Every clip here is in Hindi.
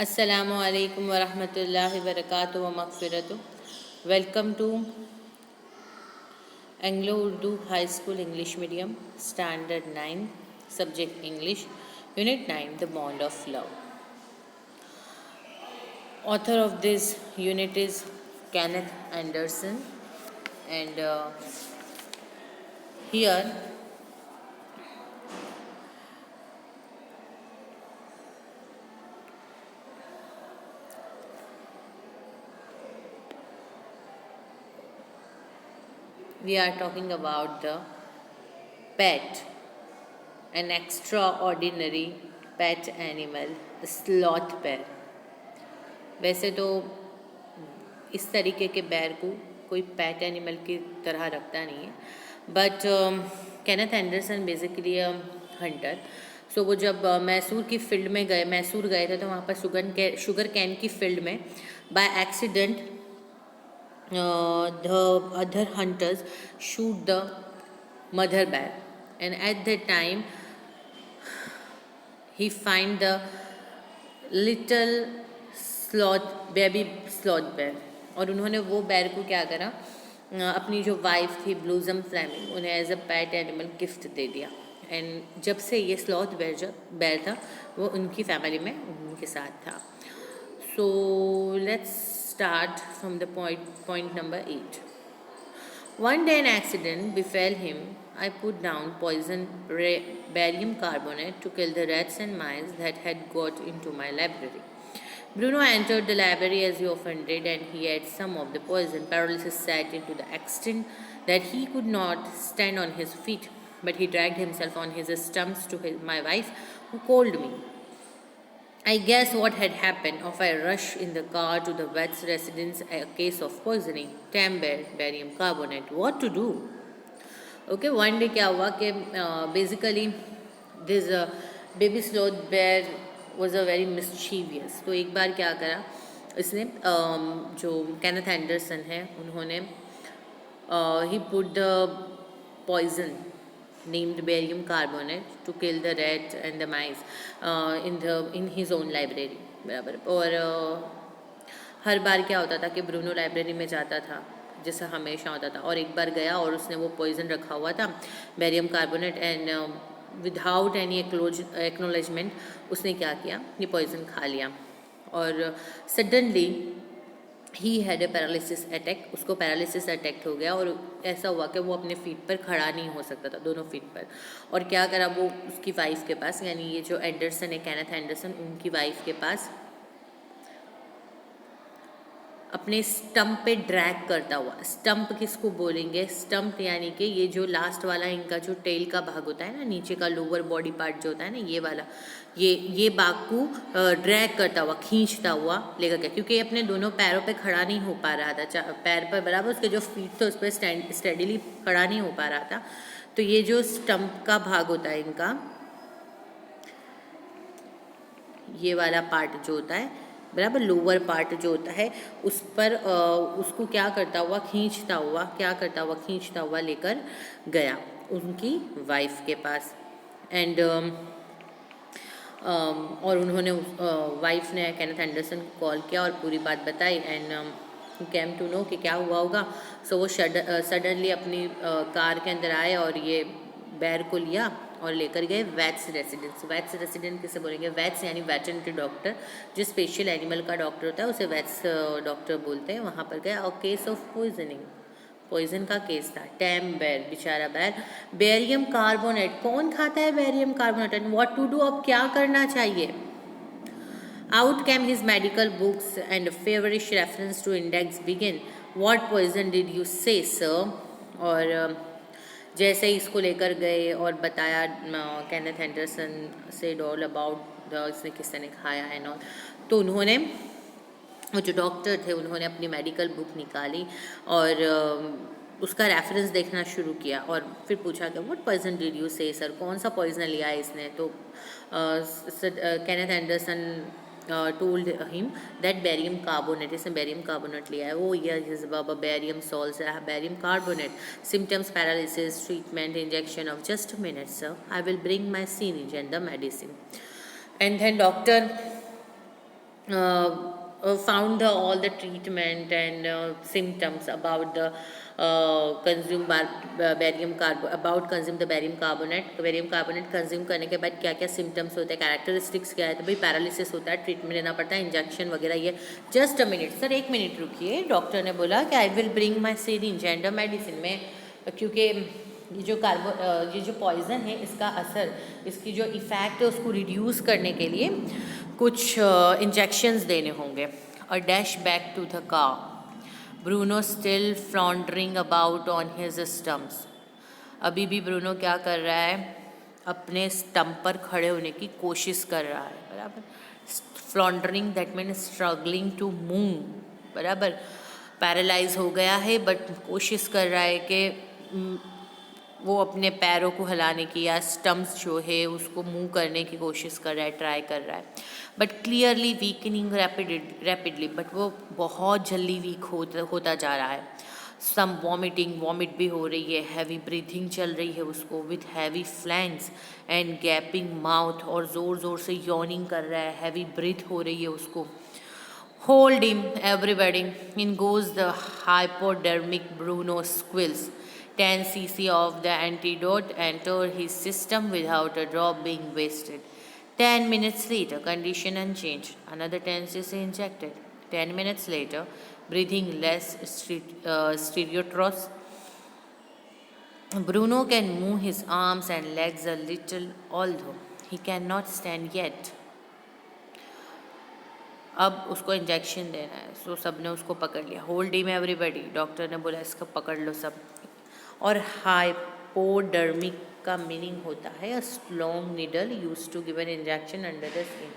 अस्सलामु अलैकुम वरहमतुल्लाहि वबरकातुहु व मग़फ़िरतुहु। Welcome to Anglo Urdu high school English medium standard 9 subject English unit 9 the bond of love. Author of this unit is Kenneth Anderson, and here we are talking about the pet, an extraordinary pet animal, sloth bear. वैसे तो इस तरीके के बैर को कोई पैट एनिमल की तरह रखता नहीं है, but Kenneth Anderson basically hunter. So वो जब मैसूर की फील्ड में मैसूर गए थे, तो वहाँ पर शुगर कैन की फील्ड में by accident the other hunters shoot the mother bear, and at that time he find the little baby sloth बेर. और उन्होंने वो बेर को क्या करा, अपनी जो वाइफ थी ब्लूजम फ्लेमिंग, उन्हें as a pet animal gift दे दिया. एंड जब से ये स्लॉथ बेर था वो उनकी फैमिली में उनके साथ था. So let's start from the point number 8. One day an accident befell him. I put down poison barium carbonate to kill the rats and mice that had got into my library. Bruno entered the library as he often did, and he ate some of the poison. Paralysis set in to the extent that he could not stand on his feet, but he dragged himself on his stumps to my wife, who called me. I guessed what had happened. Off I rushed in the car to the vet's residence, a case of poisoning, Tamber, barium carbonate. What to do? Okay, one day क्या हुआ कि basically this baby sloth bear was a very mischievous. तो एक बार क्या करा इसने, जो केनेथ एंडरसन है उन्होंने he put the poison named barium carbonate to kill the rat and the mice in his own library. बराबर. और हर बार क्या होता था कि ब्रूनो लाइब्रेरी में जाता था जैसा हमेशा होता था, और एक बार गया और उसने वो पॉइजन रखा हुआ था barium carbonate, and without any acknowledgement उसने क्या किया, ये पॉइजन खा लिया. और suddenly he had a paralysis attack, उसको पैरालिसिस अटैक हो गया, और ऐसा हुआ कि वो अपने फीट पर खड़ा नहीं हो सकता था, दोनों फीट पर. और क्या करा, वो उसकी वाइफ के पास, यानी ये जो एंडरसन है केनेथ एंडरसन, उनकी वाइफ के पास अपने स्टम्प पे ड्रैग करता हुआ. स्टम्प किसको बोलेंगे, स्टम्प यानी कि ये जो लास्ट वाला इनका जो टेल का भाग होता है ना, नीचे का लोअर बॉडी पार्ट जो होता है ना, ये वाला, ये भाग को ड्रैग करता हुआ, खींचता हुआ लेकर गया, क्योंकि ये अपने दोनों पैरों पे खड़ा नहीं हो पा रहा था. पैर पर बराबर उसके जो फीट थे उस पर स्टेडीली खड़ा नहीं हो पा रहा था. तो ये जो स्टम्प का भाग होता है इनका, ये वाला पार्ट जो होता है बराबर, लोअर पार्ट जो होता है उस पर उसको क्या करता हुआ खींचता हुआ लेकर गया उनकी वाइफ के पास. एंड और उन्होंने वाइफ ने केनेथ एंडरसन को कॉल किया और पूरी बात बताई, एंड केम टू नो कि क्या हुआ होगा. सो वो सडनली अपनी कार के अंदर आए और ये बैर को लिया और लेकर गए वेट्स रेसिडेंस. वेट्स रेसिडेंट किसे बोलेंगे, वेट्स यानी वेटरनरी डॉक्टर, जो स्पेशल एनिमल का डॉक्टर होता है उसे वेट्स डॉक्टर बोलते हैं. वहाँ पर गया और केस ऑफ पॉइजनिंग, पॉइजन का केस था. टैम बेर, बेचारा बैर. बेरियम कार्बोनेट, कौन खाता है barium carbonate, and what to do, अब क्या करना चाहिए. Out came his medical books and a feverish reference to index begin. What poison did you say, sir? और जैसे ही इसको लेकर गए और बताया केनेथ एंडरसन से ऑल अबाउट इसने किसने खाया है ना, तो उन्होंने, वो जो डॉक्टर थे, उन्होंने अपनी मेडिकल बुक निकाली और उसका रेफरेंस देखना शुरू किया और फिर पूछा कि व्हाट पॉइजन डिड यू से सर, कौन सा पॉइजन लिया है इसने. तो Kenneth Anderson told him that barium carbonate, इसने barium carbonate लिया है. Oh yes, Baba barium salts, barium carbonate. Symptoms paralysis, treatment, injection of just a minute, sir. I will bring my syringe and the medicine. And then doctor found all the treatment and symptoms about the consume the barium carbonate consume करने के बाद क्या क्या सिम्टम्स होते हैं, कैरेक्टरिस्टिक्स क्या है, तो भाई पैरालिसिस होता है, ट्रीटमेंट लेना पड़ता है, इंजेक्शन वगैरह। ये just a minute sir, 1 minute रुकिए। डॉक्टर ने बोला कि I will bring my syringe and a medicine में, क्योंकि ये जो पॉइज़न है इसका असर, इसकी जो इफ़ेक्ट है उसको रिड्यूस करने के लिए कुछ इंजेक्शंस देने होंगे। A dash back to the car, Bruno still floundering about on his stumps. अभी भी ब्रूनो क्या कर रहा है, अपने स्टम्प पर खड़े होने की कोशिश कर रहा है, बराबर। Floundering that mean struggling to move, बराबर। पैरालाइज हो गया है बट कोशिश कर रहा है कि वो अपने पैरों को हिलाने की या स्टम्प्स जो है उसको मूव करने की कोशिश कर रहा है, ट्राई कर रहा है, but clearly weakening rapidly, but वो बहुत जल्दी वीक होता जा रहा है। सम वॉमिट भी हो रही है, हैवी ब्रीथिंग चल रही है उसको, with heavy flanks and gapping mouth, और ज़ोर ज़ोर से यॉर्निंग कर रहा है, हैवी ब्रीथ हो रही है उसको। Hold him, everybody. In goes the hypodermic. Bruno squeals. 10 cc of the antidote entered his system without a drop being wasted. 10 minutes later, condition unchanged. Another 10 cc injected. 10 minutes later, breathing less stertorous. Bruno can move his arms and legs a little, although he cannot stand yet. अब उसको इंजेक्शन देना है, सो सब ने उसको पकड़ लिया। होल्ड हिम एवरीबॉडी, डॉक्टर ने बोला इसको पकड़ लो सब। और हाइपोडर्मिक का मीनिंग होता है a strong needle used to give an injection under the skin.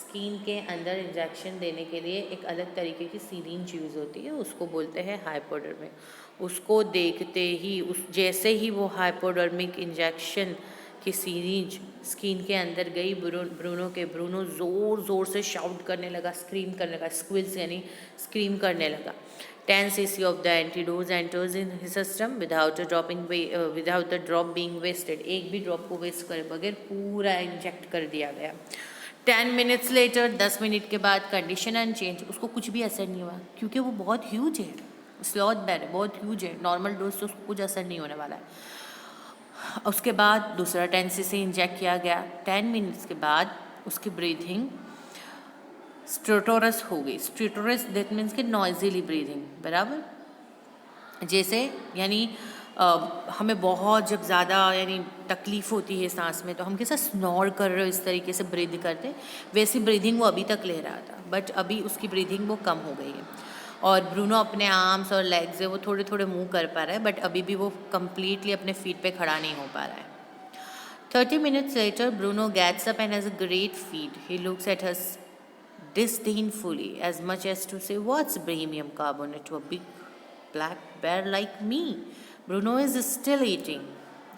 Skin के अंदर इंजेक्शन देने के लिए एक अलग तरीके की सिरिंज यूज़ होती है, उसको बोलते हैं हाइपोडर्मिक। उसको देखते ही जैसे ही वो हाइपोडर्मिक इंजेक्शन कि सीरीज स्किन के अंदर गई, ब्रूनो ज़ोर ज़ोर से शाउट करने लगा, स्क्रीम करने लगा, स्क्विल्स यानी स्क्रीम करने लगा। 10 cc of the antidote enters in his system without the drop being wasted. एक भी ड्रॉप को वेस्ट करे बगैर पूरा इंजेक्ट कर दिया गया। 10 minutes later, 10 मिनट के बाद, कंडीशन अनचेंज, उसको कुछ भी असर नहीं हुआ, क्योंकि वो बहुत ह्यूज है, स्लॉथ बेर बहुत ह्यूज है, नॉर्मल डोज से उसको कुछ असर नहीं होने वाला है। उसके बाद दूसरा 10 cc इंजेक्ट किया गया। 10 मिनट्स के बाद उसकी ब्रीथिंग स्ट्रेटोरस हो गई। स्ट्रेटोरस दैट मीन्स कि नॉइजीली ब्रीथिंग, बराबर। जैसे यानी हमें बहुत जब ज़्यादा यानी तकलीफ़ होती है सांस में, तो हम कैसा स्नोर कर रहे हो, इस तरीके से ब्रीथ करते, वैसी ब्रीथिंग वो अभी तक ले रहा था, बट अभी उसकी ब्रीथिंग वो कम हो गई है। और ब्रूनो अपने आर्म्स और लेग्स है वो थोड़े थोड़े मूव कर पा रहा है, बट अभी भी वो कम्प्लीटली अपने फीट पे खड़ा नहीं हो पा रहा है। 30 minutes later, Bruno gets up and has a great feed. He looks at us disdainfully, as much as to say, "What's barium carbonate to a big black bear like me?" Bruno is still eating.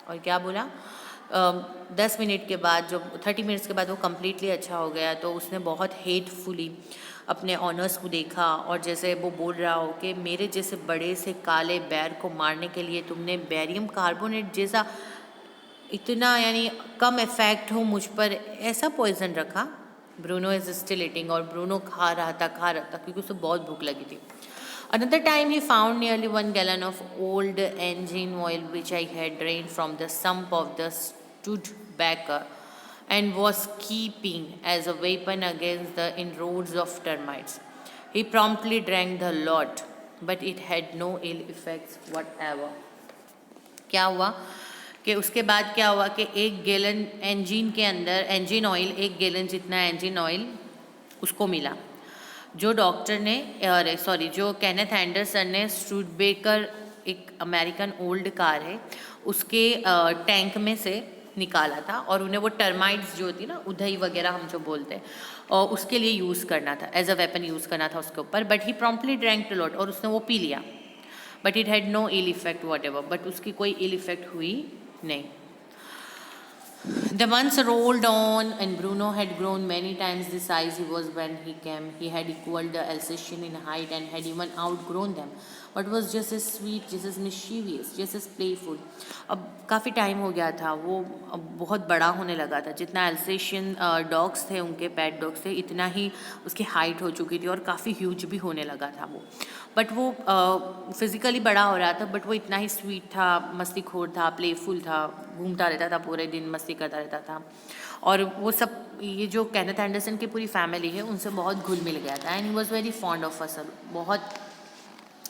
और क्या बोला? 10 मिनट के बाद, जो 30 मिनट्स के बाद वो कम्प्लीटली अच्छा हो गया, तो उसने बहुत हेटफुली अपने ऑनर्स को देखा, और जैसे वो बोल रहा हो कि मेरे जैसे बड़े से काले बैर को मारने के लिए तुमने बैरियम कार्बोनेट जैसा इतना यानी कम इफेक्ट हो मुझ पर ऐसा पॉइजन रखा। ब्रूनो इज स्टिल ईटिंग, और ब्रूनो खा रहा था क्योंकि उसे बहुत भूख लगी थी। Another time he found nearly 1 gallon of old engine oil which I had drained from the sump of the Studebaker and was keeping as a weapon against the inroads of termites. He promptly drank the lot, but it had no ill effects whatever. क्या हुआ कि उसके बाद क्या हुआ कि 1 गैलन इंजन के अंदर इंजन ऑयल, 1 गैलन जितना इंजन ऑयल उसको मिला। जो डॉक्टर ने जो केनेथ एंडरसन ने स्टूडेबेकर, एक अमेरिकन ओल्ड कार है, उसके टैंक में से निकाला था, और उन्हें वो टर्माइट्स जो होती है ना, उधई वगैरह हम जो बोलते हैं, और उसके लिए यूज़ करना था, एज अ वेपन यूज़ करना था उसके ऊपर। But he promptly drank lot, और उसने वो पी लिया, but it had no ill effect whatever, but उसकी कोई इल इफेक्ट हुई नहीं। The months rolled on, and Bruno had grown many times the size he was when he came. He had equaled the Alsatian in height and had even outgrown them, but was just as sweet, just as mischievous, just as playful. अब काफ़ी टाइम हो गया था, वो अब बहुत बड़ा होने लगा था. जितना एल्सेशियन डॉग्स थे, उनके पेट डॉग्स थे, इतना ही उसकी हाइट हो चुकी थी और काफ़ी ह्यूज भी होने लगा था वो. बट वो फिज़िकली बड़ा हो रहा था, बट वो इतना ही स्वीट था, मस्तीखोर था, प्लेफुल था, घूमता रहता था पूरे दिन, मस्ती करता रहता था. और वो सब ये जो केनेथ एंडरसन की पूरी फैमिली है, उनसे बहुत घुल मिल गया था. And he was very fond of फसल, बहुत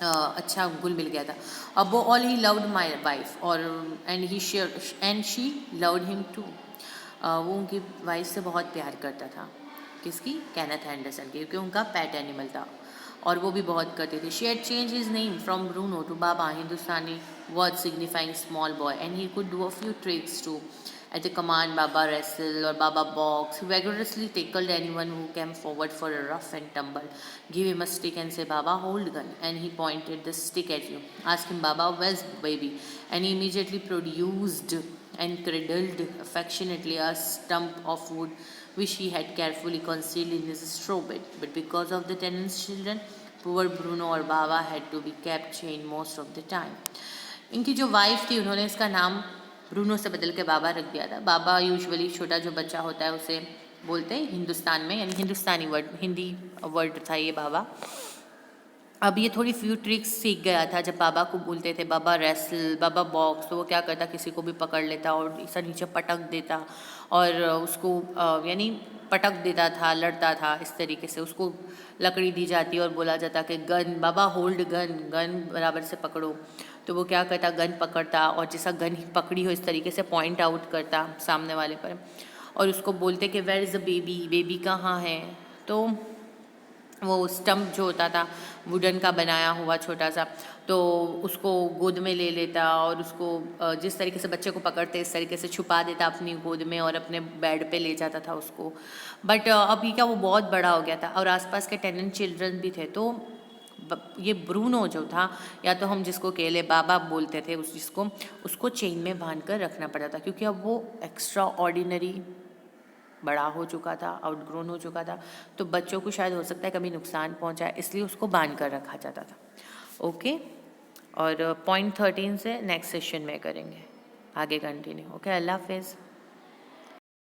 अच्छा घुल मिल गया था. अब वो all he loved my wife और and she loved him too. वो उनकी वाइफ से बहुत प्यार करता था. किसकी? केनेथ एंडरसन की, क्योंकि उनका पेट एनिमल था और वो भी बहुत करते थे. She had change his name from Bruno to Baba, Hindustani word signifying small boy, and he could do a few tricks too. At the command Baba wrestle or Baba box, he vigorously tackled anyone who came forward for a rough and tumble. Give him a stick and say, Baba, hold gun. And he pointed the stick at you. Ask him, Baba, where's baby? And he immediately produced and cradled affectionately a stump of wood which he had carefully concealed in his straw bed. But because of the tenant's children, poor Bruno or Baba had to be kept chained most of the time. इनकी जो वाइफ थी, उन्होंने इसका नाम ब्रूनो से बदल के बाबा रख दिया था. बाबा यूजुअली छोटा जो बच्चा होता है उसे बोलते हैं हिंदुस्तान में, यानी हिंदुस्तानी वर्ड, हिंदी वर्ड था ये बाबा. अब ये थोड़ी फ्यू ट्रिक्स सीख गया था. जब बाबा को बोलते थे बाबा रेसल, बाबा बॉक्स, तो वो क्या करता, किसी को भी पकड़ लेता और इसे नीचे पटक देता और उसको यानी पटक देता था, लड़ता था. इस तरीके से उसको लकड़ी दी जाती और बोला जाता कि गन, बाबा होल्ड गन, गन बराबर से पकड़ो. तो वो क्या करता, गन पकड़ता और जैसा गन पकड़ी हो इस तरीके से पॉइंट आउट करता सामने वाले पर और उसको बोलते कि where is the baby, baby कहाँ है. तो वो स्टम्प जो होता था वुडन का बनाया हुआ छोटा सा, तो उसको गोद में ले लेता और उसको जिस तरीके से बच्चे को पकड़ते इस तरीके से छुपा देता अपनी गोद में और अपने बेड पे ले जाता था उसको. बट अभी क्या वो बहुत बड़ा हो गया था और आसपास के टेनेंट चिल्ड्रन भी थे. तो ये ब्रूनो जो था, या तो हम जिसको केले बाबा बोलते थे उसको चेन में बांध कर रखना पड़ता था, क्योंकि अब वो एक्स्ट्रा ऑर्डिनरी बड़ा हो चुका था, आउटग्रोन हो चुका था. तो बच्चों को शायद हो सकता है कभी नुकसान पहुंचाए, इसलिए उसको बांध कर रखा जाता था. ओके, और पॉइंट 13 से नेक्स्ट सेशन में करेंगे आगे कंटिन्यू. ओके, अल्लाह हाफिज़.